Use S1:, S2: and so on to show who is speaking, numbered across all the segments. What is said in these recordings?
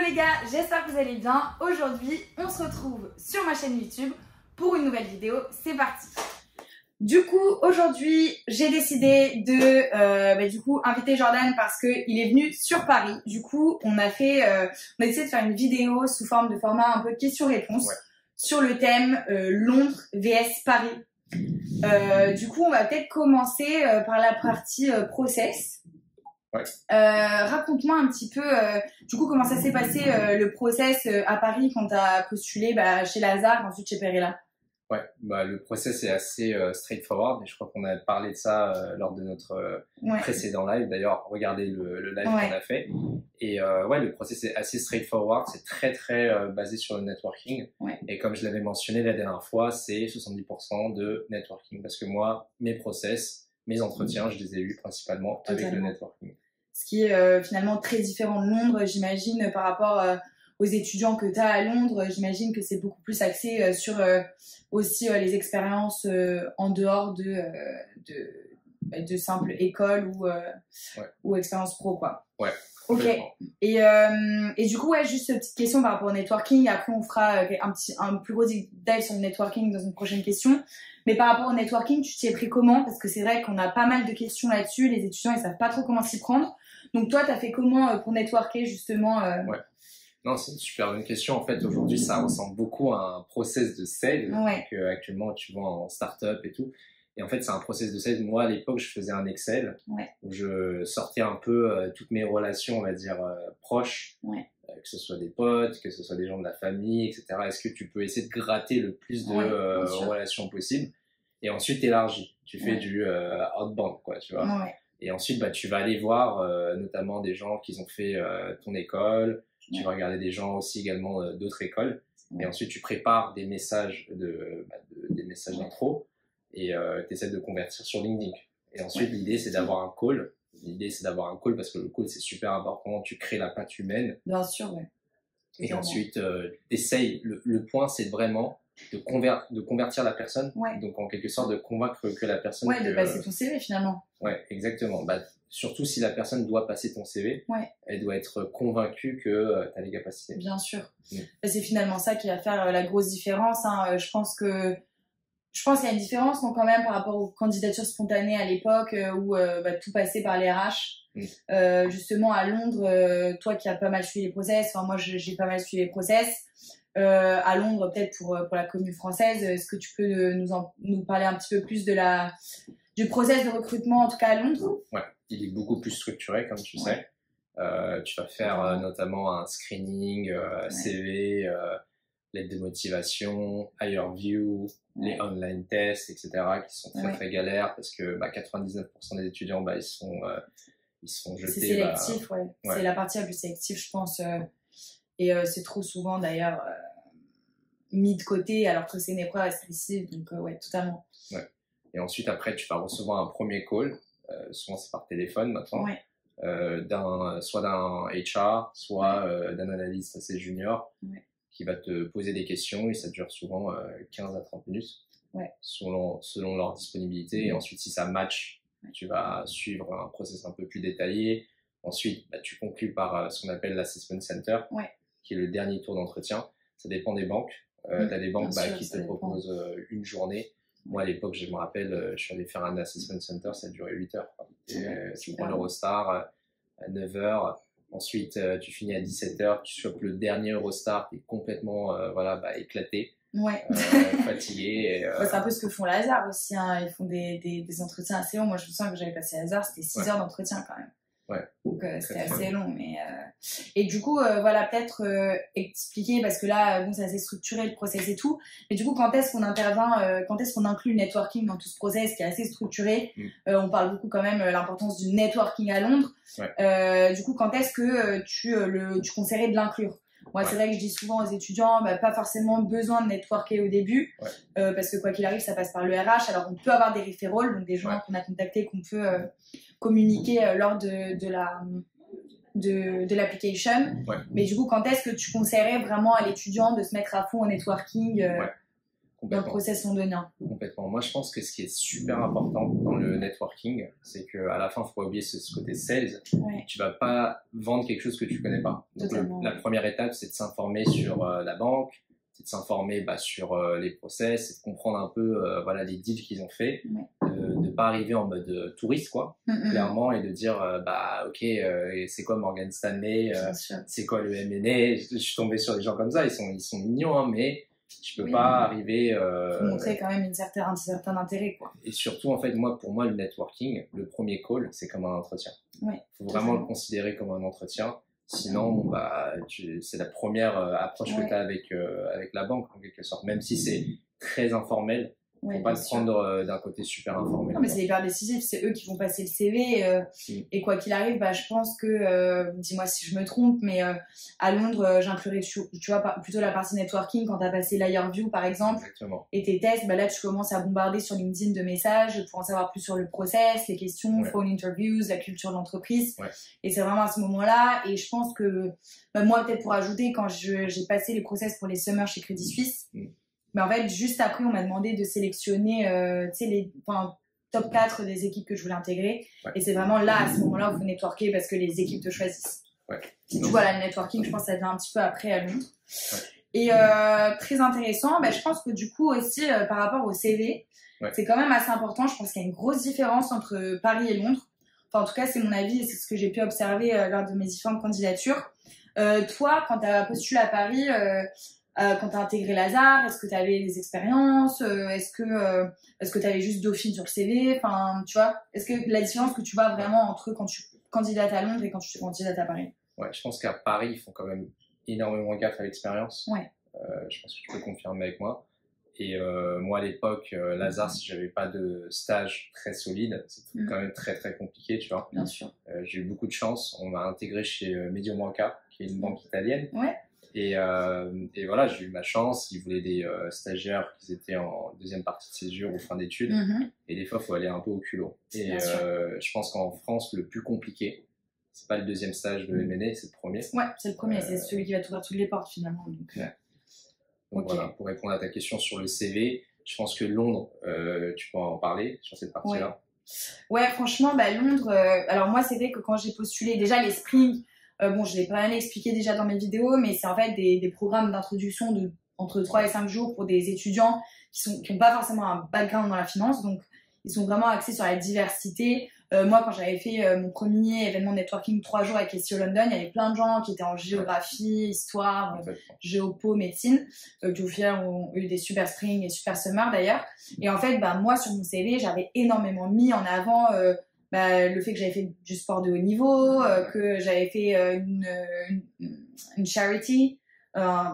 S1: les gars, j'espère que vous allez bien. Aujourd'hui, on se retrouve sur ma chaîne YouTube pour une nouvelle vidéo. C'est parti. Du coup, aujourd'hui, j'ai décidé de inviter Jordan parce qu'il est venu sur Paris. Du coup, on a décidé de faire une vidéo sous forme de format un peu questions-réponses sur le thème Londres vs Paris. Du coup, on va peut-être commencer par la partie process. Raconte-moi un petit peu, du coup, comment ça s'est passé le process à Paris quand tu as postulé chez Lazare, ensuite chez Perella.
S2: Le process est assez straightforward et je crois qu'on a parlé de ça lors de notre précédent live. D'ailleurs, regardez le live qu'on a fait. Et le process est assez straightforward, c'est très basé sur le networking. Et comme je l'avais mentionné la dernière fois, c'est 70% de networking parce que moi, mes process, mes entretiens, je les ai eus principalement avec le networking.
S1: Ce qui est finalement très différent de Londres, j'imagine, par rapport aux étudiants que tu as à Londres. J'imagine que c'est beaucoup plus axé sur aussi les expériences en dehors de simple école ou expérience pro, quoi. Ok. Et du coup, juste une petite question par rapport au networking. Après, on fera un plus gros deep dive sur le networking dans une prochaine question. Mais par rapport au networking, tu t'y es pris comment? Parce que c'est vrai qu'on a pas mal de questions là-dessus. Les étudiants, ils savent pas trop comment s'y prendre. Donc toi, tu as fait comment pour networker justement
S2: Non, c'est une super bonne question. En fait, aujourd'hui, ça ressemble beaucoup à un process de sales. Donc, actuellement, tu vois en start-up et tout. Et en fait, c'est un process de sales. Moi, à l'époque, je faisais un Excel où je sortais un peu toutes mes relations, on va dire, proches. Que ce soit des potes, que ce soit des gens de la famille, etc. Est-ce que tu peux essayer de gratter le plus de relations possible? Et ensuite, t'élargis. Tu fais du outbound, quoi, tu vois. Et ensuite, tu vas aller voir notamment des gens qui ont fait ton école. Tu vas regarder des gens aussi également d'autres écoles. Et ensuite, tu prépares des messages des messages d'intro et tu essaies de convertir sur LinkedIn. Et ensuite, l'idée, c'est d'avoir un call. L'idée, c'est d'avoir un call parce que le call, c'est super important. Tu crées la patte humaine.
S1: Bien sûr,
S2: Et ensuite, t'essayes. Le point, c'est vraiment de convertir la personne. Donc, en quelque sorte, de convaincre que la personne...
S1: de passer ton CV, finalement.
S2: Exactement. Surtout si la personne doit passer ton CV, elle doit être convaincue que tu as les capacités.
S1: Bien sûr. C'est finalement ça qui va faire la grosse différence. Je pense qu'il y a une différence quand même par rapport aux candidatures spontanées à l'époque où tout passait par les RH. Justement à Londres, toi qui as pas mal suivi les process, moi j'ai pas mal suivi les process. À Londres, peut-être pour la commune française, est-ce que tu peux nous parler un petit peu plus du process de recrutement, en tout cas à Londres?
S2: Il est beaucoup plus structuré, comme tu sais. Tu vas faire notamment un screening, CV, lettre de motivation, Higherview, les online tests, etc., qui sont très galères parce que 99% des étudiants, ils sont jetés.
S1: C'est sélectif, c'est la partie la plus sélective, je pense. Et c'est trop souvent, d'ailleurs, mis de côté alors que c'est une épreuve restrictive. Donc, totalement.
S2: Et ensuite, après, tu vas recevoir un premier call. Souvent, c'est par téléphone maintenant. Soit d'un HR, soit d'un analyste assez junior qui va te poser des questions et ça dure souvent 15 à 30 minutes selon leur disponibilité. Et ensuite, si ça match, tu vas suivre un process un peu plus détaillé. Ensuite, tu conclus par ce qu'on appelle l'assessment center, qui est le dernier tour d'entretien. Ça dépend des banques. Tu as des banques qui te proposent une journée. Moi, à l'époque, je me rappelle, je suis allé faire un assessment center, ça a duré 8 heures. Tu prends l'Eurostar à 9 heures. Ensuite, tu finis à 17 heures. Tu chopes le dernier Eurostar. Tu es complètement éclaté, fatigué.
S1: C'est un peu ce que font Lazare aussi. Ils font des entretiens assez longs. Moi, je me souviens que j'avais passé Lazare, c'était 6 heures d'entretien quand même. Donc c'était assez long, et du coup peut-être expliquer, parce que là c'est assez structuré le process et tout, mais du coup quand est-ce qu'on intervient, quand est-ce qu'on inclut le networking dans tout ce process qui est assez structuré? On parle beaucoup quand même de l'importance du networking à Londres. Du coup quand est-ce que tu conseillerais de l'inclure? Moi, c'est vrai que je dis souvent aux étudiants, pas forcément besoin de networker au début, parce que quoi qu'il arrive, ça passe par le RH. Alors, on peut avoir des referrals, donc des gens qu'on a contactés, qu'on peut communiquer lors de l'application. Mais du coup, quand est-ce que tu conseillerais vraiment à l'étudiant de se mettre à fond au networking? dans le process londonien.
S2: Complètement. Moi, je pense que ce qui est super important dans le networking, c'est qu'à la fin, il ne faut pas oublier ce côté sales. Ouais. Tu ne vas pas vendre quelque chose que tu ne connais pas. Donc, la première étape, c'est de s'informer sur la banque, c'est de s'informer sur les process, c'est de comprendre un peu voilà, les deals qu'ils ont fait, de ne pas arriver en mode touriste, quoi, clairement, et de dire, ok, c'est quoi Morgan Stanley, c'est quoi le M&A. Je suis tombé sur des gens comme ça, ils sont mignons, hein, mais je peux pas arriver...
S1: faut montrer quand même un certain intérêt, quoi.
S2: Et surtout, en fait, pour moi, le networking, le premier call, c'est comme un entretien. Il faut vraiment le considérer comme un entretien. Sinon, c'est la première approche que tu as avec la banque, en quelque sorte. Même si c'est très informel, il ne faut pas le prendre d'un côté super informel.
S1: Non, mais c'est hyper décisif. C'est eux qui vont passer le CV. Et quoi qu'il arrive, je pense que, dis-moi si je me trompe, mais à Londres, j'inclurais, tu vois, plutôt la partie networking quand tu as passé l'Hireview, par exemple.
S2: Exactement.
S1: Et tes tests, là, tu commences à bombarder sur LinkedIn de messages pour en savoir plus sur le process, les questions, phone interviews, la culture de l'entreprise. Et c'est vraiment à ce moment-là. Et je pense que, moi, peut-être pour ajouter, quand j'ai passé les process pour les summers chez Crédit Suisse, mais en fait, juste après, on m'a demandé de sélectionner les top 4 des équipes que je voulais intégrer. Et c'est vraiment là, à ce moment-là, où il faut networker parce que les équipes te choisissent. Tu vois, le networking, je pense que ça vient un petit peu après à Londres. Et très intéressant, je pense que du coup aussi, par rapport au CV, c'est quand même assez important. Je pense qu'il y a une grosse différence entre Paris et Londres. Enfin, en tout cas, c'est mon avis et c'est ce que j'ai pu observer lors de mes différentes candidatures. Toi, quand tu as postulé à Paris... quand tu as intégré Lazare, est-ce que tu avais des expériences, est-ce que tu avais juste Dauphine sur le CV, enfin, tu vois, est-ce que la différence que tu vois vraiment entre quand tu candidates à Londres et quand tu candidates à Paris?
S2: Ouais, je pense qu'à Paris, ils font quand même énormément gaffe à l'expérience. Je pense que tu peux confirmer avec moi. Et moi, à l'époque, Lazare, si j'avais pas de stage très solide, c'était quand même très, très compliqué, tu vois.
S1: Bien sûr.
S2: J'ai eu beaucoup de chance. On m'a intégré chez Mediobanca, qui est une banque italienne. Et voilà, j'ai eu ma chance. Ils voulaient des stagiaires qui étaient en deuxième partie de césure ou fin d'études. Et des fois, il faut aller un peu au culot. Et je pense qu'en France, le plus compliqué, c'est pas le deuxième stage de M&A, c'est le premier.
S1: Ouais, c'est le premier. C'est celui qui va t'ouvrir toutes les portes, finalement.
S2: Donc voilà, pour répondre à ta question sur le CV, je pense que Londres, tu peux en parler sur cette partie-là.
S1: Ouais, franchement, Londres... alors moi, c'est vrai que quand j'ai postulé, déjà les Spring... je l'ai pas mal expliqué déjà dans mes vidéos, mais c'est en fait des programmes d'introduction de entre 3 et 5 jours pour des étudiants qui n'ont pas forcément un background dans la finance, donc ils sont vraiment axés sur la diversité. Moi, quand j'avais fait mon premier événement networking 3 jours avec SEO London, il y avait plein de gens qui étaient en géographie, histoire, géopo, médecine, qui au final ont eu des super spring et super summer d'ailleurs. Et en fait, moi, sur mon CV, j'avais énormément mis en avant... le fait que j'avais fait du sport de haut niveau, que j'avais fait une charity.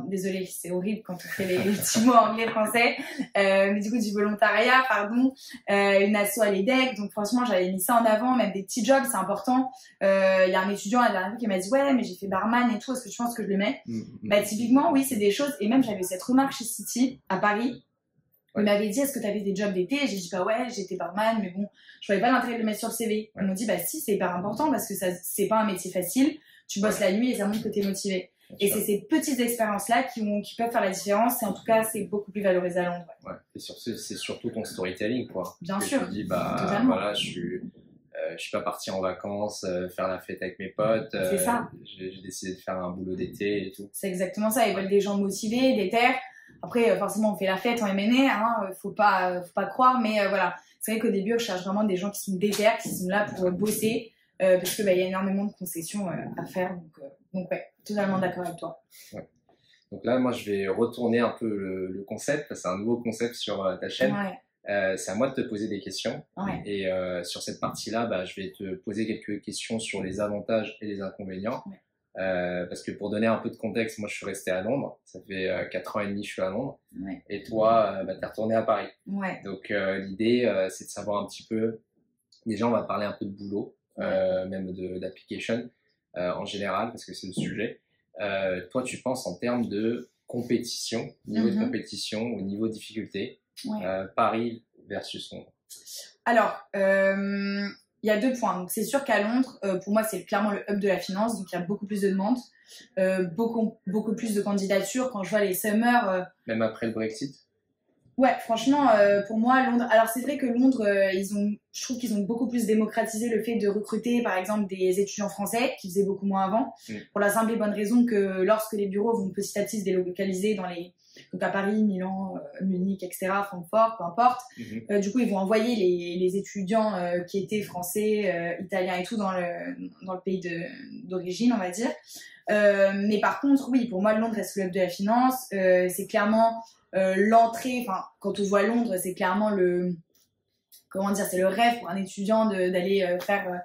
S1: Désolée, c'est horrible quand on fait les petits mots anglais-français. Mais du coup, du volontariat, pardon. Une asso à l'EDEC. Donc franchement, j'avais mis ça en avant, même des petits jobs, c'est important. Il y a un étudiant à la dernière fois qui m'a dit « Ouais, mais j'ai fait barman et tout, est-ce que tu penses que je le mets ?» Typiquement, oui, c'est des choses. Et même, j'avais cette remarque chez City, à Paris. Il m'avait dit, est-ce que tu avais des jobs d'été? J'ai dit, ouais, j'étais barman, mais bon, je voyais pas l'intérêt de le mettre sur le CV. Ils m'ont dit, si, c'est hyper important parce que c'est pas un métier facile. Tu bosses la nuit et ça montre que t'es motivé. Et c'est ces petites expériences-là qui peuvent faire la différence. Et en tout cas, c'est beaucoup plus valorisé à Londres.
S2: Et c'est surtout ton storytelling, quoi.
S1: Bien sûr.
S2: Tu te dis, voilà, je suis pas parti en vacances, faire la fête avec mes potes.
S1: C'est ça.
S2: J'ai décidé de faire un boulot d'été et tout.
S1: C'est exactement ça. Ils veulent des gens motivés, déter. Après, forcément, on fait la fête en M&A, faut pas croire, mais voilà. C'est vrai qu'au début, je cherche vraiment des gens qui sont déter, qui sont là pour bosser, parce que y a énormément de concessions à faire. Donc ouais, totalement d'accord avec toi.
S2: Ouais. Donc là, moi, je vais retourner un peu le concept, parce que c'est un nouveau concept sur ta chaîne. C'est à moi de te poser des questions. Et sur cette partie-là, je vais te poser quelques questions sur les avantages et les inconvénients. Parce que pour donner un peu de contexte, moi je suis resté à Londres, ça fait 4 ans et demi que je suis à Londres, et toi t'es retourné à Paris. Donc l'idée c'est de savoir un petit peu, déjà on va parler un peu de boulot, même d'application en général, parce que c'est le sujet. Toi tu penses en termes de compétition, niveau de compétition ou niveau de difficulté, Paris versus Londres?
S1: Alors, il y a 2 points. Donc, c'est sûr qu'à Londres, pour moi, c'est clairement le hub de la finance. Donc, il y a beaucoup plus de demandes, beaucoup plus de candidatures. Quand je vois les summers...
S2: Même après le Brexit?
S1: Ouais, franchement, pour moi, Londres... Alors, c'est vrai que Londres, je trouve qu'ils ont beaucoup plus démocratisé le fait de recruter, par exemple, des étudiants français, qui faisaient beaucoup moins avant, pour la simple et bonne raison que lorsque les bureaux vont petit à petit se délocaliser dans les... Donc à Paris, Milan, Munich, etc., Francfort, peu importe. Du coup, ils vont envoyer les étudiants qui étaient français, italiens et tout dans le pays d'origine, on va dire. Mais par contre, oui, pour moi, Londres reste le hub de la finance. C'est clairement l'entrée, enfin, quand on voit Londres, c'est clairement comment dire, c'est le rêve pour un étudiant d'aller faire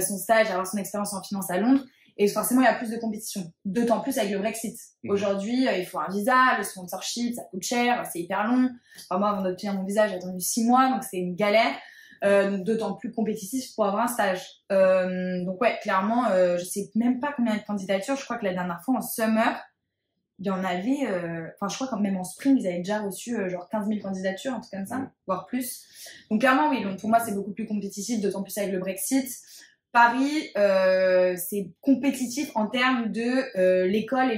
S1: son stage, avoir son expérience en finance à Londres. Et forcément, il y a plus de compétition. D'autant plus avec le Brexit. Aujourd'hui, il faut un visa, le sponsorship, ça coûte cher, c'est hyper long. Enfin, moi, avant d'obtenir mon visa, j'ai attendu 6 mois, donc c'est une galère. Donc d'autant plus compétitif pour avoir un stage. Donc ouais, clairement, je sais même pas combien de candidatures. Je crois que la dernière fois, en summer, il y en avait... Enfin, je crois que même en spring, ils avaient déjà reçu genre 15 000 candidatures, un truc comme ça, voire plus. Donc clairement, oui, donc pour moi, c'est beaucoup plus compétitif, d'autant plus avec le Brexit. Paris, c'est compétitif en termes de l'école et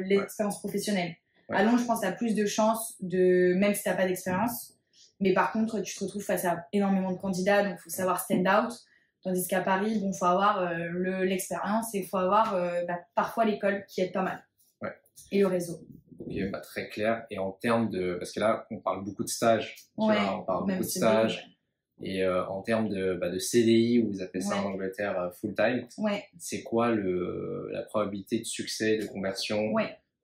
S1: l'expérience professionnelle. À Londres, je pense que tu as plus de chances, même si tu n'as pas d'expérience. Mais par contre, tu te retrouves face à énormément de candidats, donc il faut savoir stand out. Tandis qu'à Paris, bon, faut avoir l'expérience et il faut avoir parfois l'école qui aide pas mal.
S2: Ouais.
S1: Et le réseau.
S2: Ok, bah, très clair. Et en termes de... Parce que là, on parle beaucoup de stages. On parle beaucoup de stages. Et en termes de CDI, ou vous appelez ça en Angleterre full-time, c'est quoi la probabilité de succès, de conversion?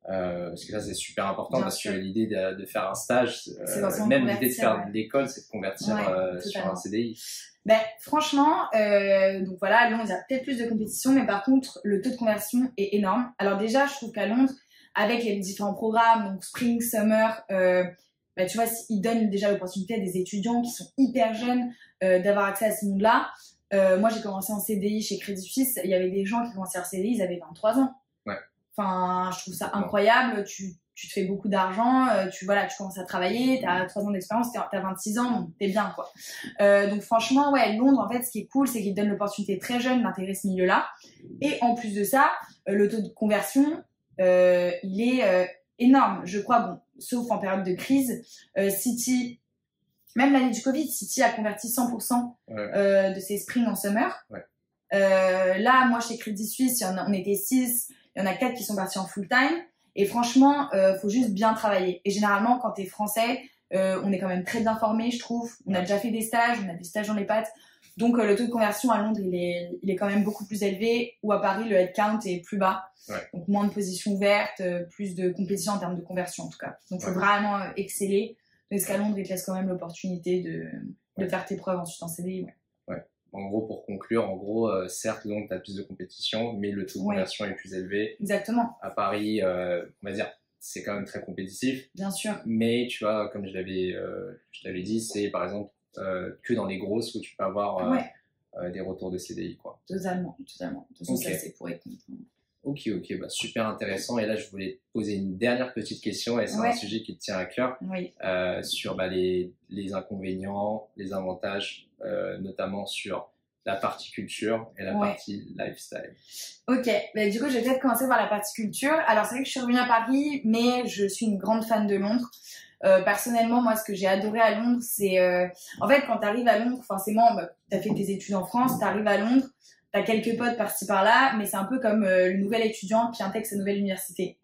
S2: Parce que là, c'est super important, parce que l'idée de faire un stage, même l'idée de faire de l'école, c'est de convertir sur un CDI.
S1: Ben, franchement, donc voilà, à Londres, il y a peut-être plus de compétition, mais par contre, le taux de conversion est énorme. Alors déjà, je trouve qu'à Londres, avec les différents programmes, donc Spring, Summer, bah, tu vois, ils donnent déjà l'opportunité à des étudiants qui sont hyper jeunes d'avoir accès à ce monde-là. Moi, j'ai commencé en CDI chez Crédit Suisse. Il y avait des gens qui commençaient en CDI, ils avaient 23 ans. Enfin, je trouve ça incroyable. Tu te fais beaucoup d'argent, tu commences à travailler, tu as 3 ans d'expérience, tu as 26 ans, donc t'es bien, quoi. Donc franchement, ouais, Londres, en fait, ce qui est cool, c'est qu'ils donnent l'opportunité très jeune d'intégrer ce milieu-là. Et en plus de ça, le taux de conversion, il est énorme. Je crois, bon, sauf en période de crise, City, même l'année du Covid, City a converti 100% de ses spring en summer. Là, moi, chez Crédit Suisse, on était 6, il y en a 4 qui sont partis en full-time. Et franchement, faut juste bien travailler. Et généralement, quand t'es français, on est quand même très bien formé, je trouve. On a déjà fait des stages, on a des stages dans les pattes. Donc, le taux de conversion à Londres, il est quand même beaucoup plus élevé. Ou à Paris, le headcount est plus bas. Donc, moins de positions ouvertes, plus de compétition en termes de conversion, en tout cas. Donc, faut vraiment exceller. Parce qu'à Londres, ils te laissent quand même l'opportunité de faire tes preuves ensuite en CDI.
S2: En gros, pour conclure, certes, Londres, tu as plus de compétition, mais le taux de conversion est plus élevé.
S1: Exactement.
S2: À Paris, on va dire, c'est quand même très compétitif.
S1: Bien sûr.
S2: Mais tu vois, comme je t'avais dit, c'est par exemple que dans les grosses où tu peux avoir des retours de CDI, quoi.
S1: Totalement. De toute façon, ça, c'est pour être.
S2: Ok, bah, super intéressant. Et là, je voulais te poser une dernière petite question, et c'est un sujet qui te tient à cœur, sur les inconvénients, les avantages, notamment sur la partie culture et la partie lifestyle.
S1: Ok, bah, du coup, je vais peut-être commencer par la partie culture. Alors, c'est vrai que je suis revenue à Paris, mais je suis une grande fan de Londres. Personnellement, moi, ce que j'ai adoré à Londres, c'est... En fait, quand tu arrives à Londres, forcément, tu as fait tes études en France, tu arrives à Londres, t'as quelques potes par-ci par-là, mais c'est un peu comme le nouvel étudiant qui intègre sa nouvelle université.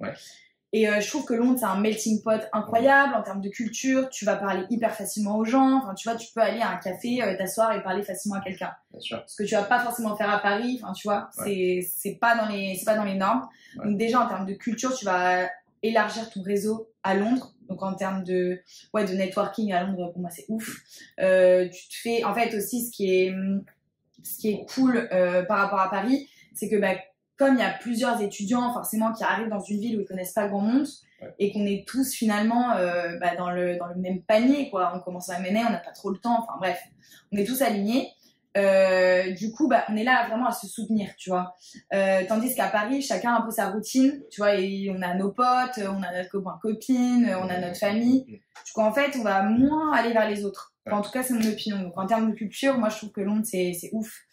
S1: Et je trouve que Londres, c'est un melting pot incroyable en termes de culture. Tu vas parler hyper facilement aux gens. Enfin, tu vois, tu peux aller à un café, t'asseoir et parler facilement à quelqu'un. Ce que tu vas pas forcément faire à Paris. Enfin, tu vois, c'est pas dans les normes. Donc déjà, en termes de culture, tu vas élargir ton réseau à Londres. Donc en termes de networking à Londres, pour moi, c'est ouf. Tu te fais, en fait, aussi, ce qui est cool par rapport à Paris, c'est que comme il y a plusieurs étudiants forcément qui arrivent dans une ville où ils connaissent pas grand monde et qu'on est tous finalement dans le même panier, quoi. On commence à mener, on n'a pas trop le temps, enfin bref, on est tous alignés. Du coup, on est là vraiment à se soutenir, tu vois. Tandis qu'à Paris, chacun a un peu sa routine, tu vois, et on a nos potes, on a notre copain, copine, on a notre famille. Du coup, en fait, on va moins aller vers les autres. Enfin, en tout cas, c'est mon opinion. Donc, en termes de culture, moi, je trouve que Londres, c'est ouf.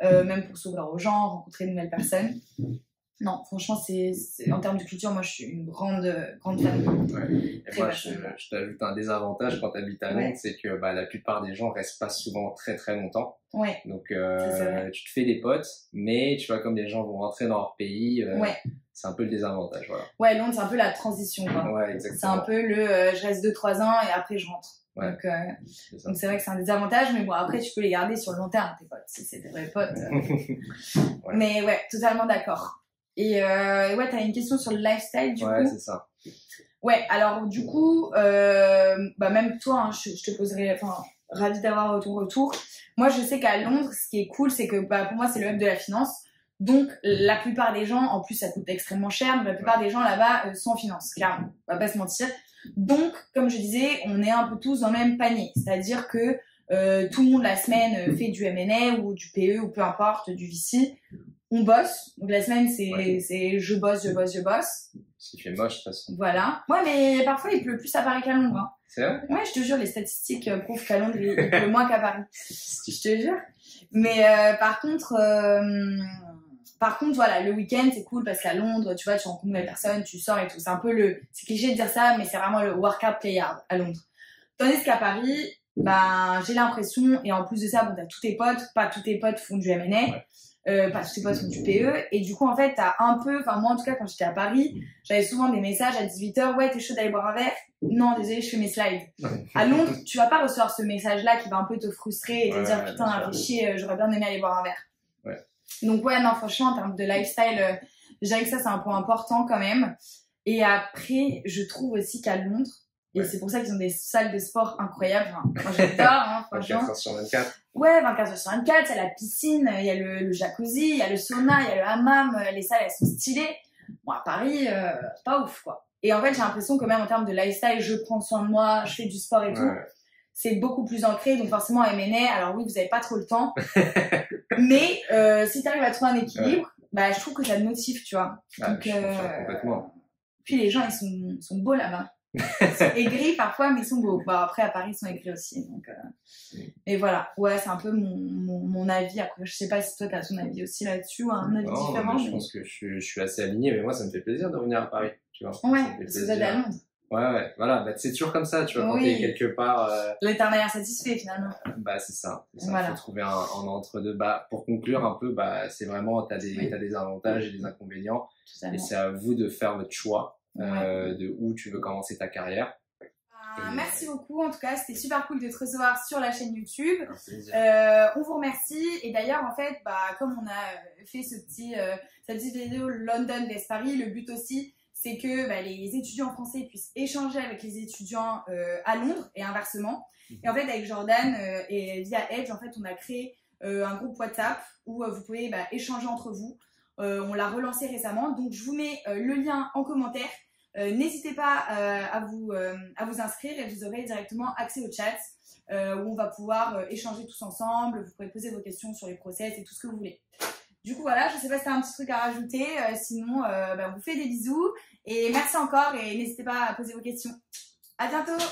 S1: Même pour s'ouvrir aux gens, rencontrer de nouvelles personnes. Non, franchement, en termes de culture, moi, je suis une grande fan.
S2: Ouais. Et moi, je t'ajoute un désavantage quand tu habites à Londres, c'est que la plupart des gens restent pas souvent très très longtemps.
S1: Ouais.
S2: Donc, tu te fais des potes, mais tu vois, comme les gens vont rentrer dans leur pays, c'est un peu le désavantage. Voilà.
S1: Ouais, Londres, c'est un peu la transition, quoi.
S2: Ouais, exactement.
S1: C'est un peu je reste 2-3 ans et après je rentre. Ouais. Donc c'est vrai que c'est un désavantage, mais bon, après tu peux les garder sur le long terme, tes potes, si c'est des vrais potes. Ouais. Mais ouais, totalement d'accord. Et ouais, t'as une question sur le lifestyle du coup.
S2: Ouais, c'est ça.
S1: Ouais, alors du coup, même toi, hein, je te poserai, ravie d'avoir ton retour. Moi, je sais qu'à Londres, ce qui est cool, c'est que pour moi, c'est le hub de la finance. Donc, la plupart des gens, en plus, ça coûte extrêmement cher, mais la plupart des gens là-bas sont en finance, clairement. On va pas se mentir. Donc, comme je disais, on est un peu tous dans le même panier. C'est-à-dire que tout le monde la semaine fait du M&A ou du PE ou peu importe, du VC. On bosse. Donc, la semaine, c'est je bosse.
S2: Ce qui fait moche, de toute façon.
S1: Voilà. Ouais, mais parfois, il pleut plus à Paris qu'à Londres. Hein.
S2: C'est vrai?
S1: Ouais, je te jure, les statistiques prouvent qu'à Londres, il pleut moins qu'à Paris. Je te jure. Mais par contre, voilà, le week-end, c'est cool parce qu'à Londres, tu vois, tu rencontres des personnes, tu sors et tout. C'est un peu c'est cliché de dire ça, mais c'est vraiment le work hard, play hard à Londres. Tandis qu'à Paris, j'ai l'impression, et en plus de ça, bon, t'as tous tes potes, pas tous tes potes font du M&A. Pas tous tes potes font du PE, et du coup en fait t'as un peu, moi en tout cas quand j'étais à Paris, j'avais souvent des messages à 18h, ouais t'es chaud d'aller boire un verre? Non désolé, je fais mes slides. À Londres, tu vas pas recevoir ce message là qui va un peu te frustrer et te dire putain fait chier, j'aurais bien aimé aller boire un verre. Donc ouais, non franchement en termes de lifestyle, je dirais que ça c'est un point important quand même. Et après je trouve aussi qu'à Londres, et c'est pour ça qu'ils ont des salles de sport incroyables. Moi j'adore, hein, franchement.
S2: 24/24.
S1: Ouais, 24/24, il y a la piscine, il y a le jacuzzi, il y a le sauna, il y a le hammam, les salles elles sont stylées. Bon, à Paris, pas ouf quoi. Et en fait, j'ai l'impression que même en termes de lifestyle, je prends soin de moi, je fais du sport et tout. C'est beaucoup plus ancré, donc forcément M&A, alors oui, vous avez pas trop le temps. Mais si tu arrives à trouver un équilibre, je trouve que ça te motive, tu vois. Donc,
S2: complètement.
S1: Puis les gens, ils sont beaux là-bas. Ils sont aigris parfois, mais ils sont beaux. Après, à Paris, ils sont aigris aussi. Donc, et voilà. Ouais, c'est un peu mon avis. Après, je sais pas si toi, tu as ton avis aussi là-dessus ou un avis différent.
S2: Je pense que je suis assez aligné, mais moi, ça me fait plaisir de revenir à Paris. Tu vois.
S1: Ouais, parce que vous êtes à Londres.
S2: Ouais, voilà. C'est toujours comme ça, tu vois, quand t'es quelque part.
S1: L'éternel insatisfait, finalement.
S2: C'est ça.
S1: Voilà.
S2: Faut trouver un entre-deux. Pour conclure un peu, c'est vraiment, t'as des avantages et des inconvénients.
S1: Totalement.
S2: Et c'est à vous de faire votre choix. De où tu veux commencer ta carrière.
S1: Merci beaucoup, en tout cas c'était super cool de te recevoir sur la chaîne YouTube. On vous remercie, et d'ailleurs en fait comme on a fait cette petite vidéo London vs Paris, le but aussi c'est que les étudiants français puissent échanger avec les étudiants à Londres et inversement. Et en fait avec Jordan et via Edge, en fait on a créé un groupe WhatsApp où vous pouvez échanger entre vous. On l'a relancé récemment, donc je vous mets le lien en commentaire. N'hésitez pas à vous inscrire et vous aurez directement accès au chat où on va pouvoir échanger tous ensemble. Vous pourrez poser vos questions sur les process et tout ce que vous voulez. Du coup voilà, je sais pas si tu as un petit truc à rajouter, sinon on vous fait des bisous et merci encore et n'hésitez pas à poser vos questions. À bientôt.